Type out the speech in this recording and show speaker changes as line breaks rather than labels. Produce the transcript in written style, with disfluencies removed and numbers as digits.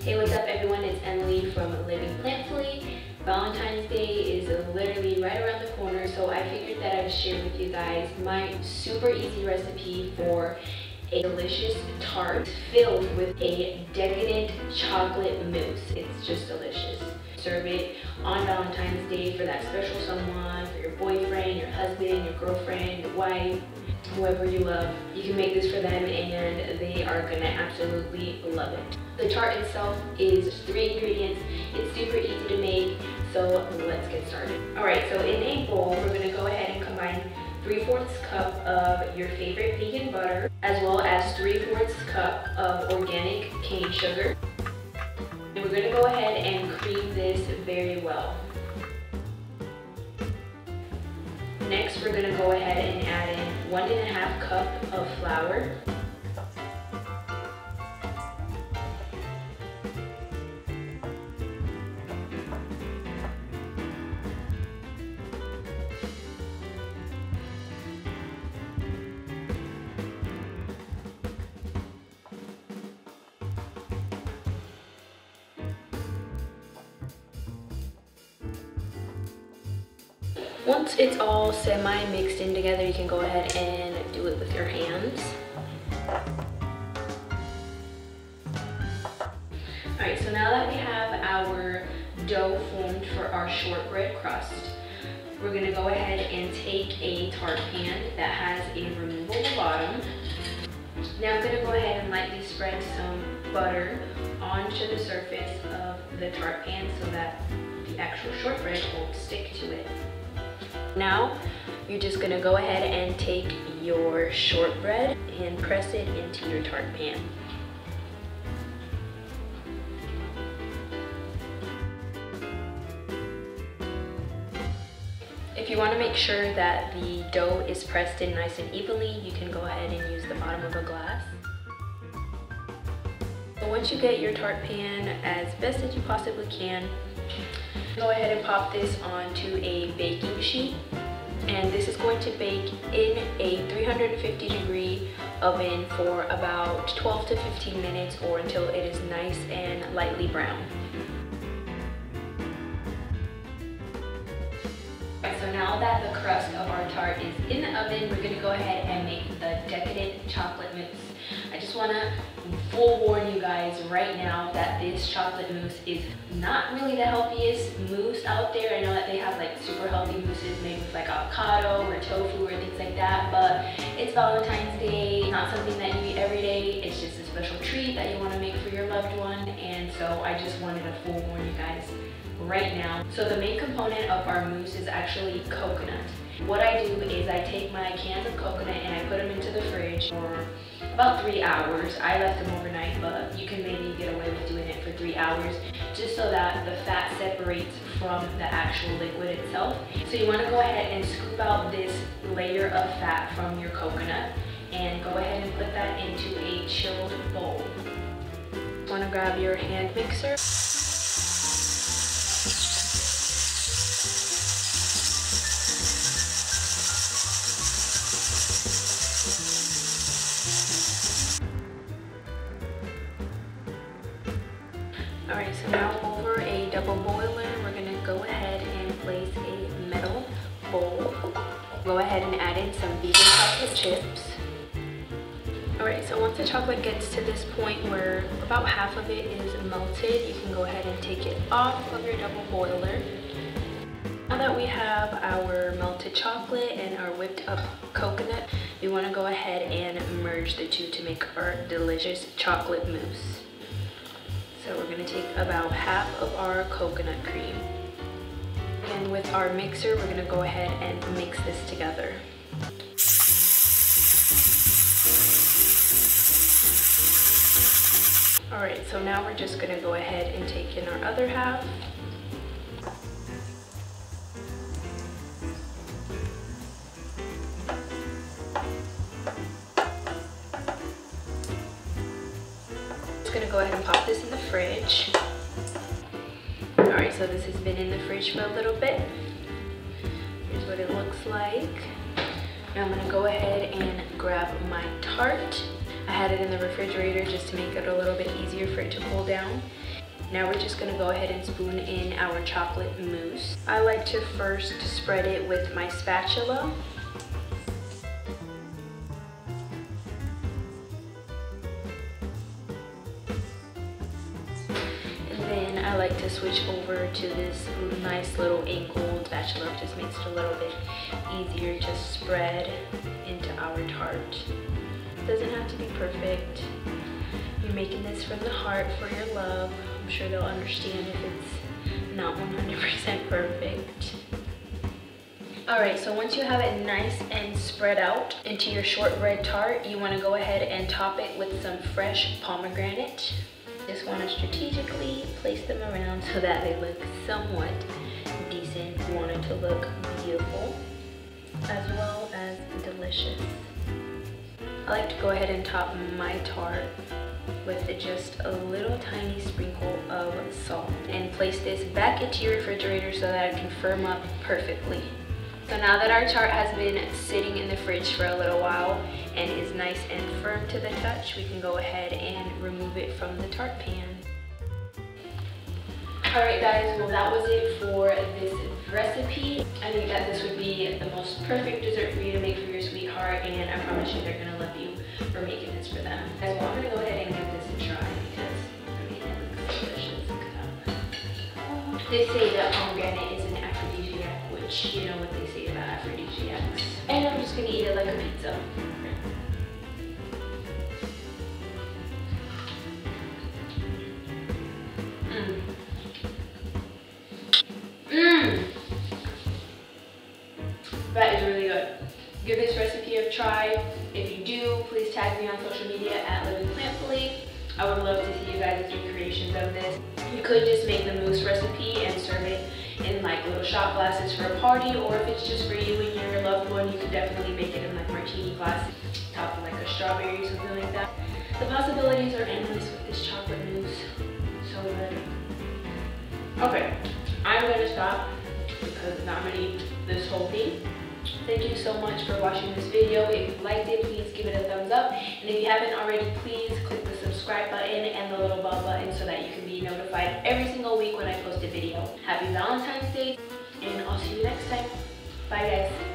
Hey, what's up everyone? It's Emily from Living Plantfully. Valentine's Day is literally right around the corner, so I figured that I'd share with you guys my super easy recipe for a delicious tart filled with a decadent chocolate mousse. It's just delicious. Serve it on Valentine's Day for that special someone, for your boyfriend, your husband, your girlfriend, your wife, whoever you love. You can make this for them and they are gonna absolutely love it. The tart itself is 3 ingredients. It's super easy to make, so let's get started. All right, so in a bowl, we're gonna go ahead and combine 3/4 cup of your favorite vegan butter, as well as 3/4 cup of organic cane sugar. And we're gonna go ahead and cream this very well. Next, we're gonna go ahead and add in 1½ cup of flour. Once it's all semi-mixed in together, you can go ahead and do it with your hands. Alright, so now that we have our dough formed for our shortbread crust, we're going to go ahead and take a tart pan that has a removable bottom. Now I'm going to go ahead and lightly spread some butter onto the surface of the tart pan so that the actual shortbread won't stick to it. Now, you're just gonna go ahead and take your shortbread and press it into your tart pan. If you want to make sure that the dough is pressed in nice and evenly, you can go ahead and use the bottom of a glass. So once you get your tart pan as best as you possibly can, go ahead and pop this onto a baking sheet, and this is going to bake in a 350-degree oven for about 12 to 15 minutes or until it is nice and lightly brown. So now that the crust of our tart is in the oven, we're going to go ahead and make the decadent chocolate mousse. I just want to forewarn you guys right now that this chocolate mousse is not really the healthiest mousse out there. I know that they have like super healthy mousses made with like avocado or tofu or things like that, but it's Valentine's Day. It's not something that you eat every day. It's just a special treat that you want to make for your loved one, and so I just wanted to forewarn you guys right now. So the main component of our mousse is actually coconut. What I do is I take my cans of coconut and I put them into the fridge for about 3 hours. I left them overnight, but you can maybe get away with doing it for 3 hours just so that the fat separates from the actual liquid itself. So you want to go ahead and scoop out this layer of fat from your coconut and go ahead and put that into a chilled bowl. You want to grab your hand mixer. Alright, so now over a double boiler, we're going to go ahead and place a metal bowl. Go ahead and add in some vegan chocolate chips. Alright, so once the chocolate gets to this point where about half of it is melted, you can go ahead and take it off of your double boiler. Now that we have our melted chocolate and our whipped up coconut, we want to go ahead and merge the two to make our delicious chocolate mousse. So we're going to take about half of our coconut cream. And with our mixer, we're going to go ahead and mix this together. Alright, so now we're just going to go ahead and take in our other half. Gonna go ahead and pop this in the fridge. Alright, so this has been in the fridge for a little bit. Here's what it looks like. Now I'm gonna go ahead and grab my tart. I I had it in the refrigerator just to make it a little bit easier for it to cool down. Now we're just gonna go ahead and spoon in our chocolate mousse. I like to first spread it with my spatula. I like to switch over to this nice little angled spatula. It just makes it a little bit easier to spread into our tart. It doesn't have to be perfect. You're making this from the heart for your love. I'm sure they'll understand if it's not 100% perfect. Alright, so once you have it nice and spread out into your shortbread tart, you want to go ahead and top it with some fresh pomegranate. Just want to strategically place them around so that they look somewhat decent. You want it to look beautiful as well as delicious. I like to go ahead and top my tart with just a little tiny sprinkle of salt and place this back into your refrigerator so that it can firm up perfectly. So now that our tart has been sitting in the fridge for a little while and is nice and firm to the touch, we can go ahead and remove it from the tart pan. Alright guys, well that was it for this recipe. I think that this would be the most perfect dessert for you to make for your sweetheart, and I promise you they're going to love you for making this for them. Guys, well I'm going to go ahead and give this a try because I mean it looks delicious. They say that pomegranate is an aphrodisiac, which you know what they say about aphrodisiacs. And I'm just gonna eat it like a pizza. That is really good. Give this recipe a try. If you do, please tag me on social media at Living Plantfully. I would love to see you guys' recreations of this. You could just make the mousse recipe and serve it in like little shot glasses for a party, or if it's just for you and your loved one, you could definitely make it in like martini glasses, top with like a strawberry or something like that. The possibilities are endless with this chocolate mousse. So good. Okay, I'm gonna stop because I'm gonna eat this whole thing. Thank you so much for watching this video. If you liked it, please give it a thumbs up. And if you haven't already, please click the subscribe button and the little bell button so that you can be notified every single week when I post a video. Happy Valentine's Day, and I'll see you next time. Bye guys.